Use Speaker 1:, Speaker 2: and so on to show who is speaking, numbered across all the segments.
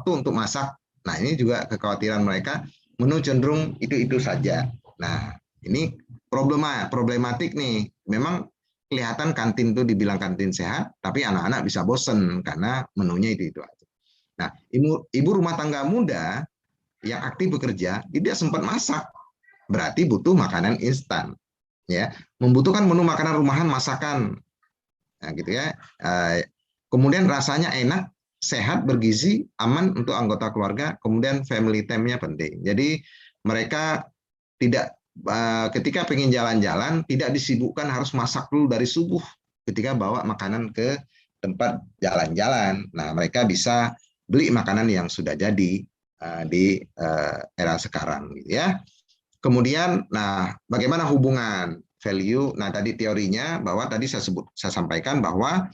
Speaker 1: waktu untuk masak. Nah, ini juga kekhawatiran mereka, menu cenderung itu-itu saja. Nah, ini problematik nih. Memang kelihatan kantin tuh dibilang kantin sehat, tapi anak-anak bisa bosen karena menunya itu aja. Nah, ibu rumah tangga muda yang aktif bekerja tidak sempat masak, berarti butuh makanan instan, ya, membutuhkan menu makanan rumahan masakan, nah, gitu ya. Kemudian rasanya enak, sehat, bergizi, aman untuk anggota keluarga, kemudian family time-nya penting. Jadi mereka tidak ketika pengen jalan-jalan tidak disibukkan harus masak dulu dari subuh ketika bawa makanan ke tempat jalan-jalan. Nah, mereka bisa beli makanan yang sudah jadi di era sekarang, gitu ya. Kemudian, nah, bagaimana hubungan value? Nah, tadi teorinya bahwa tadi saya sampaikan bahwa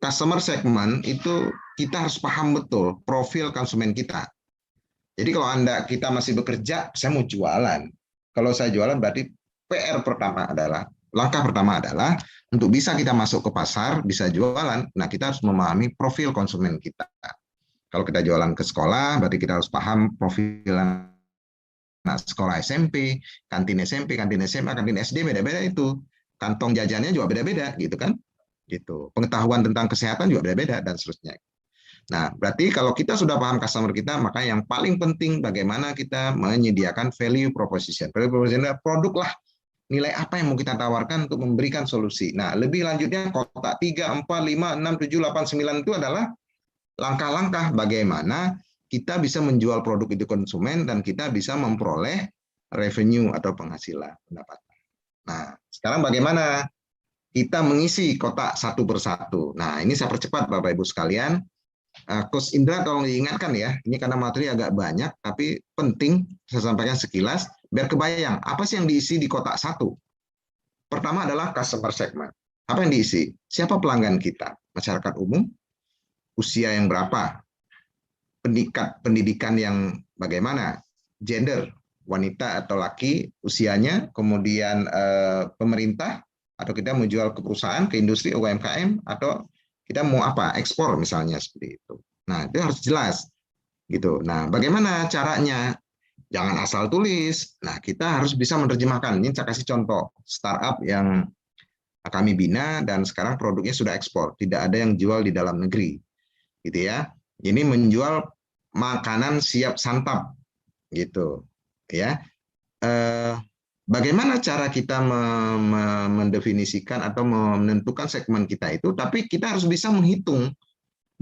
Speaker 1: customer segment itu kita harus paham betul profil konsumen kita. Jadi kalau kita masih bekerja, saya mau jualan. Kalau saya jualan berarti langkah pertama adalah untuk bisa kita masuk ke pasar, bisa jualan, nah kita harus memahami profil konsumen kita. Kalau kita jualan ke sekolah, berarti kita harus paham profil anak sekolah SMP, kantin SMP, kantin SMA, kantin SD, beda-beda itu. Kantong jajannya juga beda-beda, gitu kan? Gitu. Pengetahuan tentang kesehatan juga beda-beda, dan seterusnya. Nah, berarti kalau kita sudah paham customer kita, maka yang paling penting bagaimana kita menyediakan value proposition. Value proposition adalah produk lah, nilai apa yang mau kita tawarkan untuk memberikan solusi. Nah, lebih lanjutnya kotak 3, 4, 5, 6, 7, 8, 9 itu adalah langkah-langkah bagaimana kita bisa menjual produk itu konsumen dan kita bisa memperoleh revenue atau penghasilan pendapatan. Nah, sekarang bagaimana kita mengisi kotak satu persatu. Nah, ini saya percepat Bapak Ibu sekalian. Coach Indra tolong diingatkan ya, ini karena materi agak banyak, tapi penting saya sampaikan sekilas, biar kebayang apa sih yang diisi di kotak satu. Pertama adalah customer segment. Apa yang diisi? Siapa pelanggan kita? Masyarakat umum, usia yang berapa, pendidikan yang bagaimana, gender, wanita atau laki, usianya, kemudian pemerintah, atau kita mau jual ke perusahaan, ke industri, UMKM, atau kita mau apa, ekspor misalnya seperti itu. Nah, itu harus jelas gitu. Nah, bagaimana caranya? Jangan asal tulis. Nah, kita harus bisa menerjemahkan. Ini saya kasih contoh startup yang kami bina dan sekarang produknya sudah ekspor, tidak ada yang jual di dalam negeri, gitu ya. Ini menjual makanan siap santap, gitu, ya. Bagaimana cara kita mendefinisikan atau menentukan segmen kita itu, tapi kita harus bisa menghitung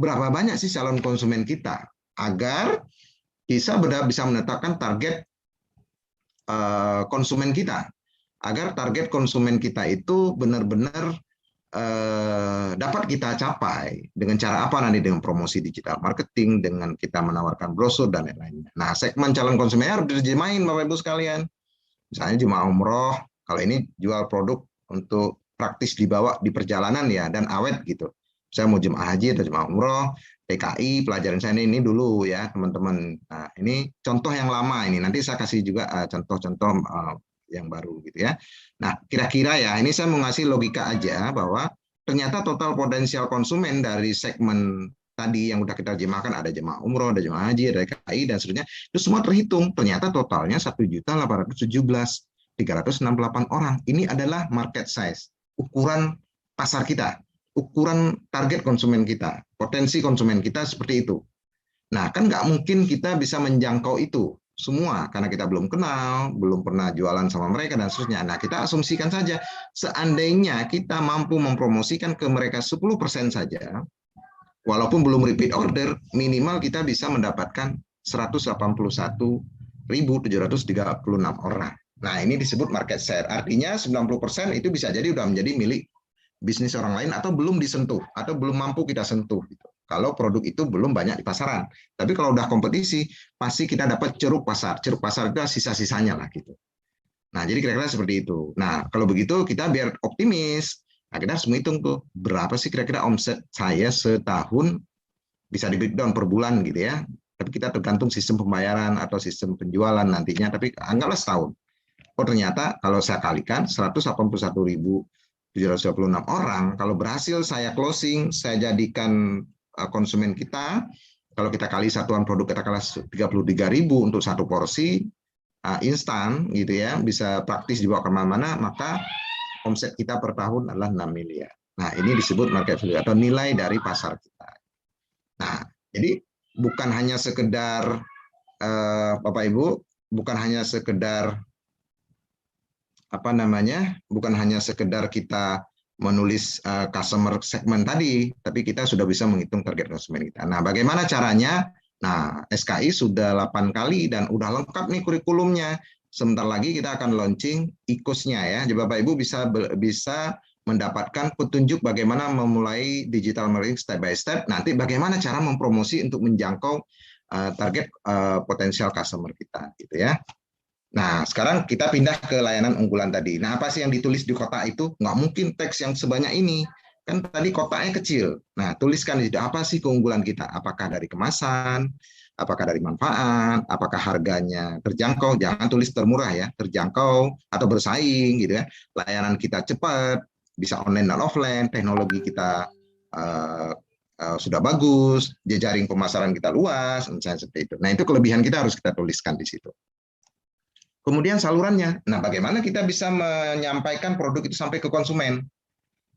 Speaker 1: berapa banyak sih calon konsumen kita, agar bisa menetapkan target konsumen kita, agar target konsumen kita itu benar-benar dapat kita capai dengan cara apa nanti, dengan promosi digital marketing, dengan kita menawarkan brosur dan lain-lainnya. Nah, segmen calon konsumen harus diterjemahin Bapak Ibu sekalian. Misalnya jemaah umroh, kalau ini jual produk untuk praktis dibawa di perjalanan ya, dan awet gitu. Saya mau jemaah haji atau jemaah umroh, PKI, pelajaran saya ini dulu ya teman-teman. Nah, ini contoh yang lama ini, nanti saya kasih juga contoh-contoh yang baru gitu ya. Nah, kira-kira ya, ini saya mau ngasih logika aja bahwa ternyata total potensial konsumen dari segmen tadi yang udah kita terjemahkan, ada jemaah umroh, ada jemaah haji, ada KI dan seterusnya, itu semua terhitung. Ternyata totalnya 1.817.368 orang. Ini adalah market size, ukuran pasar kita, ukuran target konsumen kita, potensi konsumen kita seperti itu. Nah, kan nggak mungkin kita bisa menjangkau itu semua karena kita belum kenal, belum pernah jualan sama mereka dan seterusnya. Nah, kita asumsikan saja, seandainya kita mampu mempromosikan ke mereka 10% saja, walaupun belum repeat order, minimal kita bisa mendapatkan 181.736 orang. Nah, ini disebut market share. Artinya 90% itu bisa jadi udah menjadi milik bisnis orang lain atau belum disentuh, atau belum mampu kita sentuh. Gitu. Kalau produk itu belum banyak di pasaran. Tapi kalau udah kompetisi, pasti kita dapat ceruk pasar. Ceruk pasar itu sisa-sisanya lah gitu. Nah, jadi kira-kira seperti itu. Nah, kalau begitu kita biar optimis, nah, kita harus menghitung tuh berapa sih kira-kira omset saya setahun, bisa di breakdown per bulan gitu ya. Tapi kita tergantung sistem pembayaran atau sistem penjualan nantinya, tapi anggaplah setahun. Oh, ternyata kalau saya kalikan 181.726 orang, kalau berhasil saya closing, saya jadikan konsumen kita, kalau kita kali satuan produk kita kali 33.000 untuk satu porsi instan gitu ya, bisa praktis dibawa kemana-mana, maka omset kita per tahun adalah 6 miliar. Nah, ini disebut market value atau nilai dari pasar kita. Nah, jadi bukan hanya sekedar Bapak Ibu, bukan hanya sekedar bukan hanya sekedar kita menulis customer segment tadi, tapi kita sudah bisa menghitung target konsumen kita. Nah, bagaimana caranya? Nah, SKI sudah 8 kali dan udah lengkap nih kurikulumnya. Sebentar lagi kita akan launching IKUS-nya ya. Jadi Bapak Ibu bisa mendapatkan petunjuk bagaimana memulai digital marketing step by step. Nanti bagaimana cara mempromosi untuk menjangkau target potensial customer kita, gitu ya. Nah, sekarang kita pindah ke layanan unggulan tadi. Nah, apa sih yang ditulis di kotak itu? Nggak mungkin teks yang sebanyak ini. Kan tadi kotaknya kecil. Nah, tuliskan di situ, apa sih keunggulan kita? Apakah dari kemasan? Apakah dari manfaat? Apakah harganya terjangkau? Jangan tulis termurah ya, terjangkau atau bersaing gitu ya. Layanan kita cepat, bisa online dan offline, teknologi kita sudah bagus, jejaring pemasaran kita luas, misalnya seperti itu. Nah, itu kelebihan kita harus kita tuliskan di situ. Kemudian salurannya. Nah, bagaimana kita bisa menyampaikan produk itu sampai ke konsumen?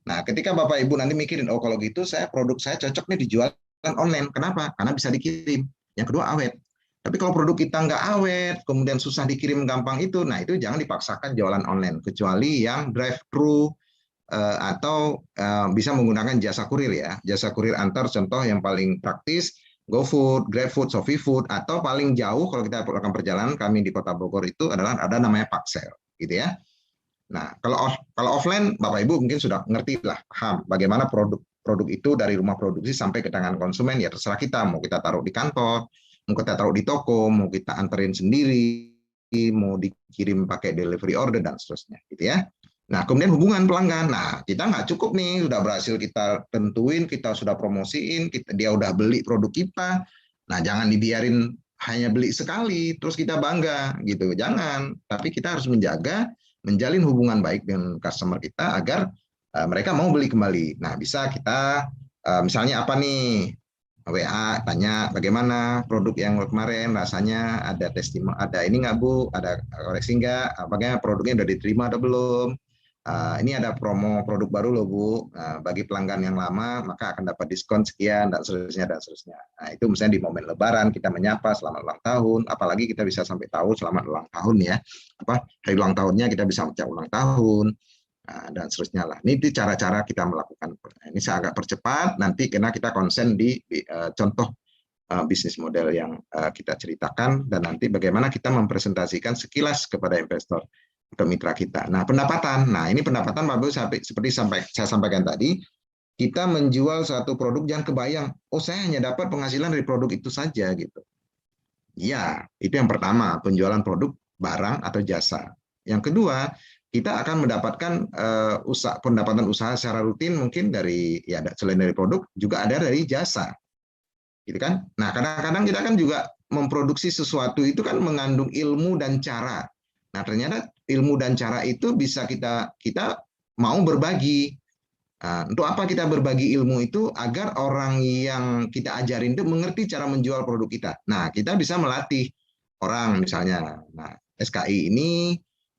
Speaker 1: Nah, ketika Bapak Ibu nanti mikirin, oh kalau gitu produk saya cocok nih dijual online. Kenapa? Karena bisa dikirim. Yang kedua awet. Tapi kalau produk kita nggak awet, kemudian susah dikirim gampang itu, nah itu jangan dipaksakan jualan online. Kecuali yang drive-thru atau bisa menggunakan jasa kurir ya. Jasa kurir antar, contoh yang paling praktis, GoFood, GrabFood, ShopeeFood, atau paling jauh kalau kita lakukan perjalanan kami di Kota Bogor itu adalah ada namanya Paksel, gitu ya. Nah, kalau offline Bapak Ibu mungkin sudah ngerti lah, paham bagaimana produk itu dari rumah produksi sampai ke tangan konsumen, ya terserah kita, mau kita taruh di kantor, mau kita taruh di toko, mau kita anterin sendiri, mau dikirim pakai delivery order dan seterusnya, gitu ya. Nah, kemudian hubungan pelanggan. Nah, kita nggak cukup nih, sudah berhasil kita tentuin, kita sudah promosiin, dia udah beli produk kita. Nah, jangan dibiarin hanya beli sekali, terus kita bangga gitu. Jangan. Tapi kita harus menjalin hubungan baik dengan customer kita agar mereka mau beli kembali. Nah, bisa kita misalnya apa nih? WA tanya bagaimana produk yang kemarin rasanya, ada testimoni, ada ini nggak Bu, ada koreksi nggak, bagaimana produknya udah diterima atau belum. Ini ada promo produk baru loh Bu, bagi pelanggan yang lama maka akan dapat diskon sekian dan seterusnya dan seterusnya. Nah, itu misalnya di momen Lebaran kita menyapa selamat ulang tahun, apalagi kita bisa sampai tahu selamat ulang tahun ya, hari ulang tahunnya kita bisa ucap ulang tahun dan seterusnya lah. Ini cara-cara kita melakukan. Ini saya agak percepat, nanti karena kita konsen di contoh bisnis model yang kita ceritakan dan nanti bagaimana kita mempresentasikan sekilas kepada investor atau mitra kita. Nah, pendapatan. Nah, ini pendapatan Pak Bu, seperti saya sampaikan tadi, kita menjual satu produk jangan kebayang, oh saya hanya dapat penghasilan dari produk itu saja gitu. Iya, itu yang pertama, penjualan produk, barang atau jasa. Yang kedua, kita akan mendapatkan pendapatan usaha secara rutin mungkin dari ya selain dari produk juga ada dari jasa. Gitu kan? Nah, kadang-kadang kita kan juga memproduksi sesuatu itu kan mengandung ilmu dan cara. Nah, ternyata ilmu dan cara itu bisa kita mau berbagi. Nah, untuk apa kita berbagi ilmu itu? Agar orang yang kita ajarin itu mengerti cara menjual produk kita. Nah, kita bisa melatih orang misalnya. Nah, SKI ini,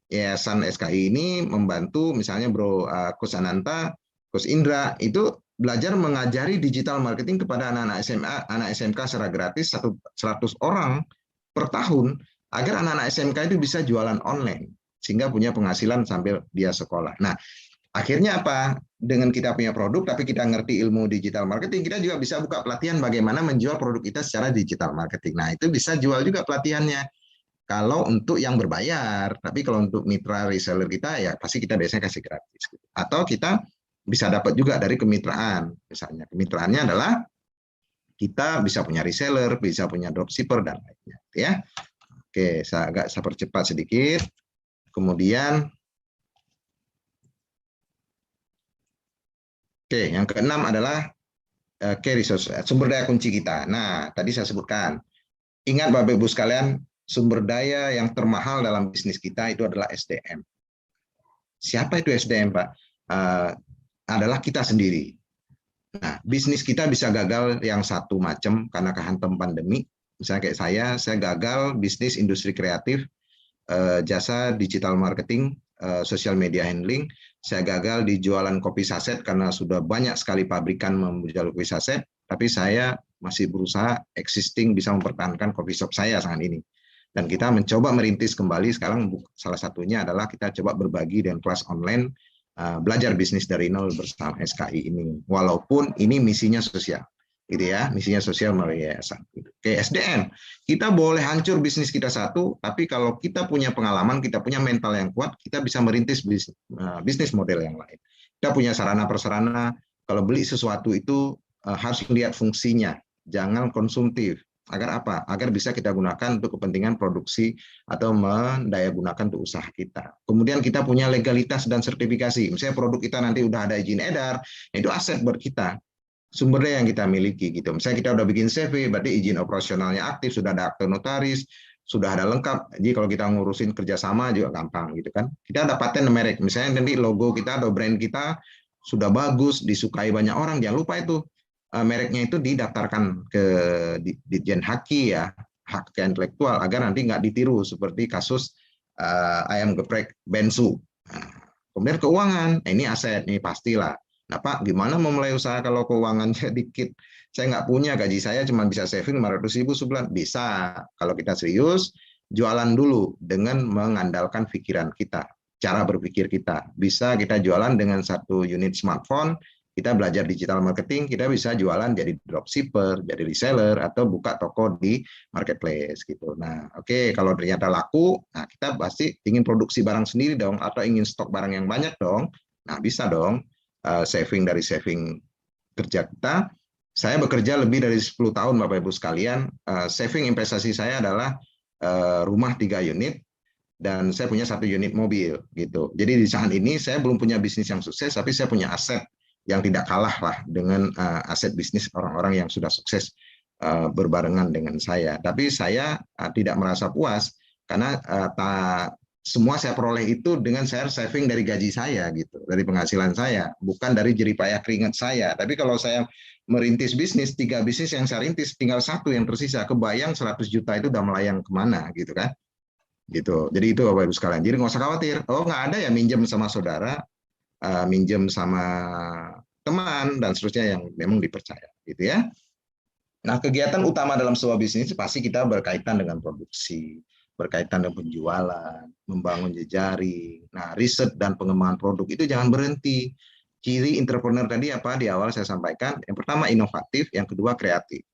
Speaker 1: Yayasan SKI ini membantu misalnya Bro Kus Ananta, Kus Indra, itu belajar mengajari digital marketing kepada anak-anak SMA, anak SMK secara gratis 100 orang per tahun agar anak-anak SMK itu bisa jualan online sehingga punya penghasilan sambil dia sekolah. Nah, akhirnya apa? Dengan kita punya produk tapi kita ngerti ilmu digital marketing, kita juga bisa buka pelatihan bagaimana menjual produk kita secara digital marketing. Nah, itu bisa jual juga pelatihannya. Kalau untuk yang berbayar, tapi kalau untuk mitra reseller kita ya pasti kita biasanya kasih gratis. Atau kita bisa dapat juga dari kemitraan. Misalnya kemitraannya adalah kita bisa punya reseller, bisa punya dropshipper dan lainnya, ya. Oke, saya percepat sedikit. Kemudian yang keenam adalah key resource, sumber daya kunci kita. Nah, tadi saya sebutkan. Ingat Bapak Ibu sekalian, sumber daya yang termahal dalam bisnis kita itu adalah SDM. Siapa itu SDM, Pak? Adalah kita sendiri. Nah, bisnis kita bisa gagal yang satu macam karena kehantam pandemi. Misalnya kayak saya gagal bisnis industri kreatif, jasa digital marketing, social media handling. Saya gagal di jualan kopi saset karena sudah banyak sekali pabrikan menjual kopi saset, tapi saya masih berusaha existing bisa mempertahankan coffee shop saya saat ini. Dan kita mencoba merintis kembali sekarang, salah satunya adalah kita coba berbagi dengan kelas online, belajar bisnis dari nol bersama SKI ini. Walaupun ini misinya sosial, gitu ya, misinya sosial melalui yayasan. Oke, SDM, kita boleh hancur bisnis kita satu, tapi kalau kita punya pengalaman, kita punya mental yang kuat, kita bisa merintis bisnis model yang lain. Kita punya sarana prasarana, kalau beli sesuatu itu harus lihat fungsinya, jangan konsumtif. Agar apa? Agar bisa kita gunakan untuk kepentingan produksi atau mendaya gunakan untuk usaha kita. Kemudian kita punya legalitas dan sertifikasi. Misalnya produk kita nanti udah ada izin edar, itu aset buat kita. Sumber daya yang kita miliki gitu. Misalnya kita udah bikin CV, berarti izin operasionalnya aktif, sudah ada akte notaris, sudah ada lengkap. Jadi kalau kita ngurusin kerjasama juga gampang gitu kan. Kita ada paten merek, misalnya nanti logo kita atau brand kita sudah bagus, disukai banyak orang. Jangan lupa itu mereknya itu didaftarkan ke Ditjen Haki ya, hak intelektual, agar nanti nggak ditiru seperti kasus ayam geprek Bensu. Kemudian keuangan, ini aset, ini pastilah. Nah Pak, gimana mau mulai usaha kalau keuangannya dikit? Saya nggak punya, gaji saya cuma bisa saving 500.000 sebulan. Bisa, kalau kita serius, jualan dulu dengan mengandalkan pikiran kita, cara berpikir kita. Bisa kita jualan dengan satu unit smartphone, kita belajar digital marketing, kita bisa jualan jadi dropshipper, jadi reseller, atau buka toko di marketplace gitu. Nah, oke, kalau ternyata laku, nah kita pasti ingin produksi barang sendiri dong, atau ingin stok barang yang banyak dong. Nah, bisa dong saving dari saving kerja kita. Saya bekerja lebih dari 10 tahun, Bapak Ibu sekalian. Saving investasi saya adalah rumah 3 unit, dan saya punya 1 unit mobil gitu. Jadi di saat ini saya belum punya bisnis yang sukses, tapi saya punya aset yang tidak kalah lah dengan aset bisnis orang-orang yang sudah sukses berbarengan dengan saya. Tapi saya tidak merasa puas karena semua saya peroleh itu dengan saya saving dari gaji saya gitu, dari penghasilan saya, bukan dari jeripayah keringat saya. Tapi kalau saya merintis bisnis, 3 bisnis yang saya rintis, tinggal 1 yang tersisa, kebayang 100 juta itu udah melayang kemana gitu kan. Gitu. Jadi itu Bapak Ibu sekalian. Jadi nggak usah khawatir. Oh nggak ada ya minjem sama saudara, minjem sama teman dan seterusnya yang memang dipercaya gitu ya. Nah, kegiatan utama dalam sebuah bisnis pasti kita berkaitan dengan produksi, berkaitan dengan penjualan, membangun jejaring. Nah, riset dan pengembangan produk itu jangan berhenti. Ciri entrepreneur tadi apa di awal saya sampaikan, yang pertama inovatif, yang kedua kreatif.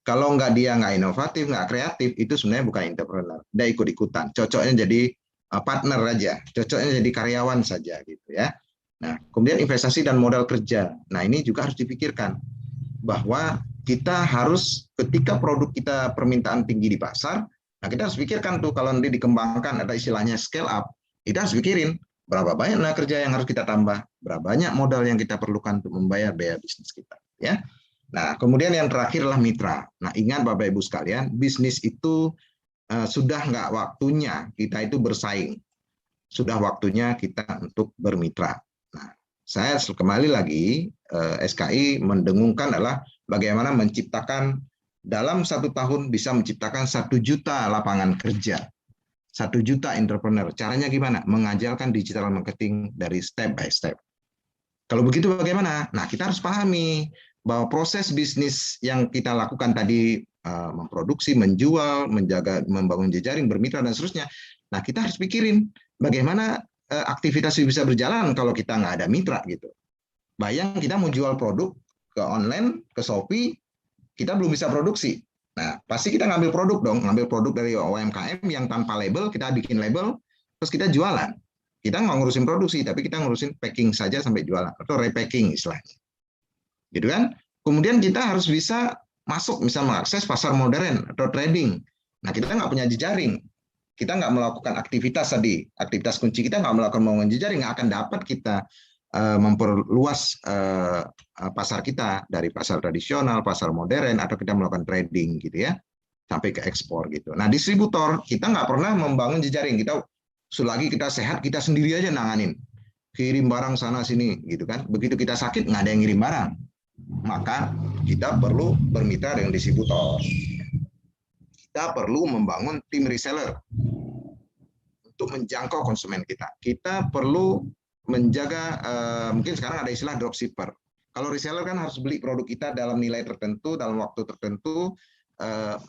Speaker 1: Kalau dia nggak inovatif, nggak kreatif, itu sebenarnya bukan entrepreneur. Dia ikut-ikutan, cocoknya jadi partner aja, cocoknya jadi karyawan saja gitu ya. Nah, kemudian investasi dan modal kerja. Nah, ini juga harus dipikirkan bahwa kita harus ketika produk kita permintaan tinggi di pasar, nah kita harus pikirkan tuh kalau nanti dikembangkan ada istilahnya scale up, kita harus pikirin berapa banyak tenaga kerja yang harus kita tambah, berapa banyak modal yang kita perlukan untuk membayar biaya bisnis kita, ya. Nah, kemudian yang terakhir adalah mitra. Nah, ingat Bapak Ibu sekalian, bisnis itu sudah nggak waktunya kita itu bersaing, sudah waktunya kita untuk bermitra. Nah, saya kembali lagi, SKI mendengungkan adalah bagaimana menciptakan dalam 1 tahun bisa menciptakan 1 juta lapangan kerja, 1 juta entrepreneur. Caranya gimana? Mengajarkan digital marketing dari step by step. Kalau begitu bagaimana? Nah, kita harus pahami bahwa proses bisnis yang kita lakukan tadi, memproduksi, menjual, menjaga, membangun jejaring, bermitra, dan seterusnya. Nah, kita harus pikirin bagaimana aktivitas bisa berjalan kalau kita nggak ada mitra gitu. Bayang kita mau jual produk ke online, ke Shopee, kita belum bisa produksi. Nah, pasti kita ngambil produk dong, ngambil produk dari UMKM yang tanpa label, kita bikin label, terus kita jualan. Kita nggak ngurusin produksi, tapi kita ngurusin packing saja sampai jualan, atau repacking istilahnya. Gitu kan? Kemudian kita harus bisa masuk, misalnya mengakses pasar modern atau trading. Nah, kita nggak punya jejaring. Kita nggak melakukan aktivitas tadi, aktivitas kunci kita nggak melakukan membangun jejaring, nggak akan dapat kita memperluas pasar kita dari pasar tradisional, pasar modern, atau kita melakukan trading gitu ya, sampai ke ekspor gitu. Nah, distributor kita nggak pernah membangun jejaring. Kita selagi kita sehat, kita sendiri aja nanganin, kirim barang sana sini gitu kan. Begitu kita sakit nggak ada yang ngirim barang. maka kita perlu bermitra dengan distributor. Kita perlu membangun tim reseller untuk menjangkau konsumen kita. Kita perlu menjaga, mungkin sekarang ada istilah dropshipper. Kalau reseller kan harus beli produk kita dalam nilai tertentu, dalam waktu tertentu,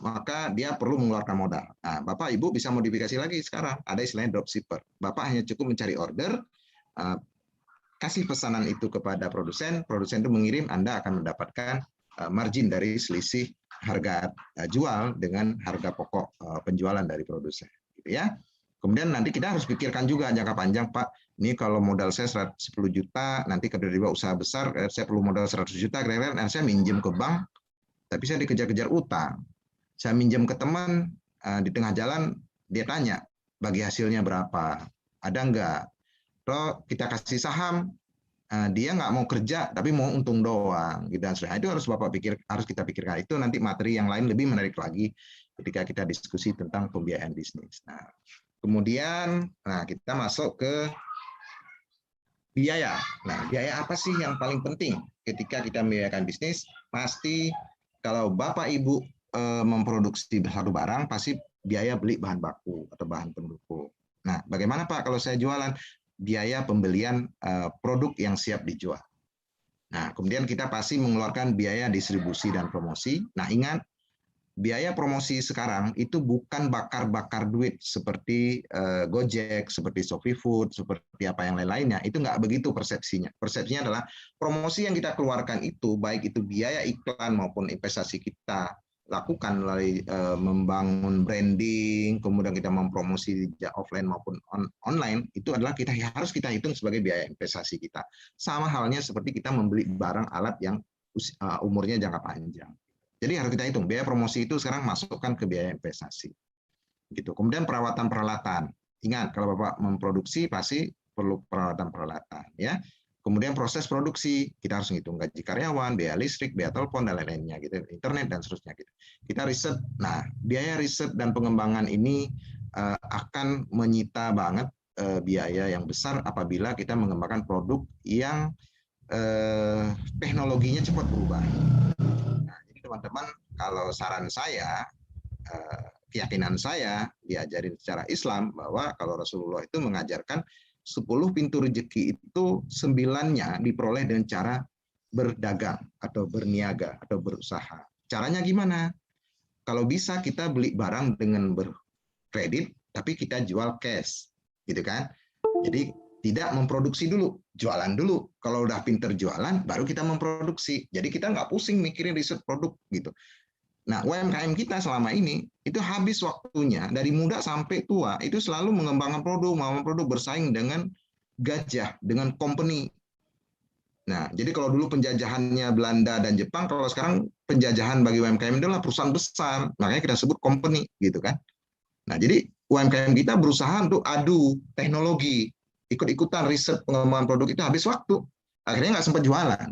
Speaker 1: maka dia perlu mengeluarkan modal. Nah, Bapak Ibu bisa modifikasi lagi sekarang, ada istilahnya dropshipper. Bapak hanya cukup mencari order, kasih pesanan itu kepada produsen, produsen itu mengirim, Anda akan mendapatkan margin dari selisih harga jual dengan harga pokok penjualan dari produsen, gitu ya. Kemudian nanti kita harus pikirkan juga jangka panjang, Pak. Ini kalau modal saya 10 juta, nanti tiba-tiba usaha besar, saya perlu modal 100 juta, kira-kira saya minjem ke bank, tapi saya dikejar-kejar utang. Saya minjem ke teman, di tengah jalan dia tanya, bagi hasilnya berapa? Ada enggak? Kalau kita kasih saham, dia nggak mau kerja, tapi mau untung doang. Gitu. Nah, itu harus Bapak harus kita pikirkan. Itu nanti materi yang lain lebih menarik lagi ketika kita diskusi tentang pembiayaan bisnis. Nah, kemudian, kita masuk ke biaya. Nah, biaya apa sih yang paling penting ketika kita membiayakan bisnis? Pasti kalau Bapak Ibu memproduksi satu barang, pasti biaya beli bahan baku atau bahan pendukung. Nah, bagaimana Pak kalau saya jualan? Biaya pembelian produk yang siap dijual. Nah, kemudian kita pasti mengeluarkan biaya distribusi dan promosi. Nah, ingat, biaya promosi sekarang itu bukan bakar-bakar duit seperti Gojek, seperti Shopee Food, seperti apa yang lain-lainnya. Itu nggak begitu persepsinya. Persepsinya adalah promosi yang kita keluarkan itu, baik itu biaya iklan maupun investasi kita lakukan melalui membangun branding, kemudian kita mempromosi offline maupun online, itu adalah harus kita hitung sebagai biaya investasi kita. Sama halnya seperti kita membeli barang alat yang umurnya jangka panjang. Jadi harus kita hitung, biaya promosi itu sekarang masukkan ke biaya investasi. Gitu. Kemudian peralatan-peralatan. Ingat, kalau Bapak memproduksi pasti perlu peralatan-peralatan. Ya. Kemudian proses produksi, kita harus menghitung gaji karyawan, biaya listrik, biaya telepon, dan lain-lainnya, gitu, internet, dan seterusnya. Gitu. Kita riset, nah biaya riset dan pengembangan ini akan menyita banget biaya yang besar apabila kita mengembangkan produk yang teknologinya cepat berubah. Nah, jadi teman-teman, kalau saran saya, keyakinan saya, diajarin secara Islam, bahwa kalau Rasulullah itu mengajarkan 10 pintu rezeki itu 9-nya diperoleh dengan cara berdagang atau berniaga atau berusaha. Caranya gimana? Kalau bisa kita beli barang dengan berkredit, tapi kita jual cash, gitu kan? Jadi tidak memproduksi dulu, jualan dulu. Kalau udah pinter jualan, baru kita memproduksi. Jadi kita nggak pusing mikirin riset produk gitu. Nah, UMKM kita selama ini itu habis waktunya dari muda sampai tua itu selalu mengembangkan produk bersaing dengan gajah, dengan company. Nah, jadi kalau dulu penjajahannya Belanda dan Jepang, kalau sekarang penjajahan bagi UMKM adalah perusahaan besar, makanya kita sebut company, gitu kan. Nah, jadi UMKM kita berusaha untuk adu teknologi, ikut-ikutan riset pengembangan produk itu habis waktu, akhirnya nggak sempat jualan.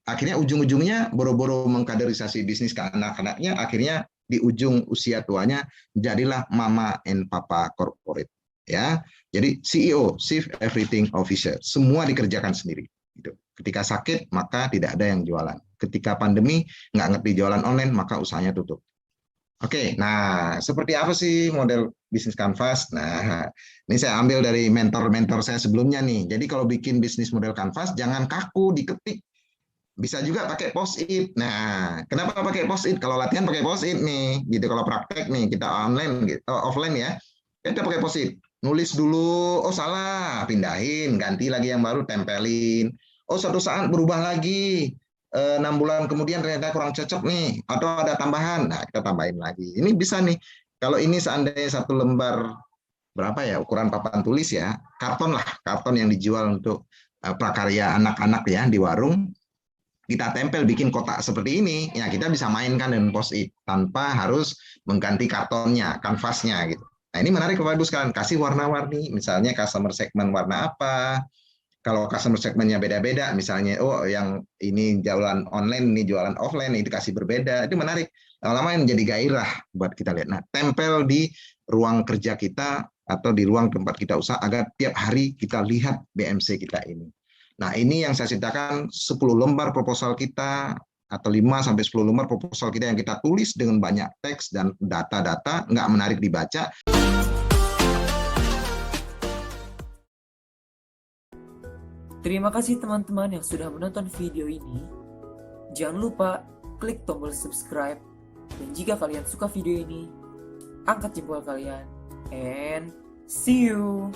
Speaker 1: Akhirnya ujung-ujungnya boro-boro mengkaderisasi bisnis ke anak-anaknya, akhirnya di ujung usia tuanya jadilah mama and papa corporate, ya. Jadi CEO, Chief Everything Officer, semua dikerjakan sendiri. Gitu. Ketika sakit maka tidak ada yang jualan. Ketika pandemi nggak ngerti jualan online maka usahanya tutup. Oke, nah seperti apa sih model bisnis kanvas? Nah, ini saya ambil dari mentor-mentor saya sebelumnya nih. Jadi kalau bikin bisnis model kanvas jangan kaku diketik. Bisa juga pakai post-it. Nah, kenapa pakai post-it? Kalau latihan pakai post-it nih, gitu. Kalau praktek nih, kita online, gitu, offline ya, kita pakai post-it. Nulis dulu, oh salah, pindahin, ganti lagi yang baru, tempelin. Oh suatu saat berubah lagi, 6 bulan kemudian ternyata kurang cocok nih, atau ada tambahan, nah kita tambahin lagi. Ini bisa nih, kalau ini seandainya satu lembar, berapa ya, ukuran papan tulis ya, karton lah, karton yang dijual untuk prakarya anak-anak ya di warung, kita tempel bikin kotak seperti ini, ya kita bisa mainkan dengan post-it tanpa harus mengganti kartonnya, kanvasnya gitu. Nah ini menarik Bapak Ibu sekalian, kasih warna-warni, misalnya customer segment warna apa, kalau customer segmentnya beda-beda, misalnya oh yang ini jualan online, ini jualan offline, itu kasih berbeda, itu menarik. Lama-lama menjadi gairah buat kita lihat. Nah tempel di ruang kerja kita atau di ruang tempat kita usaha agar tiap hari kita lihat BMC kita ini. Nah, ini yang saya ceritakan 10 lembar proposal kita atau 5 sampai 10 lembar proposal kita yang kita tulis dengan banyak teks dan data-data, nggak menarik dibaca.
Speaker 2: Terima kasih teman-teman yang sudah menonton video ini. Jangan lupa klik tombol subscribe. Dan jika kalian suka video ini, angkat jempol kalian. And see you!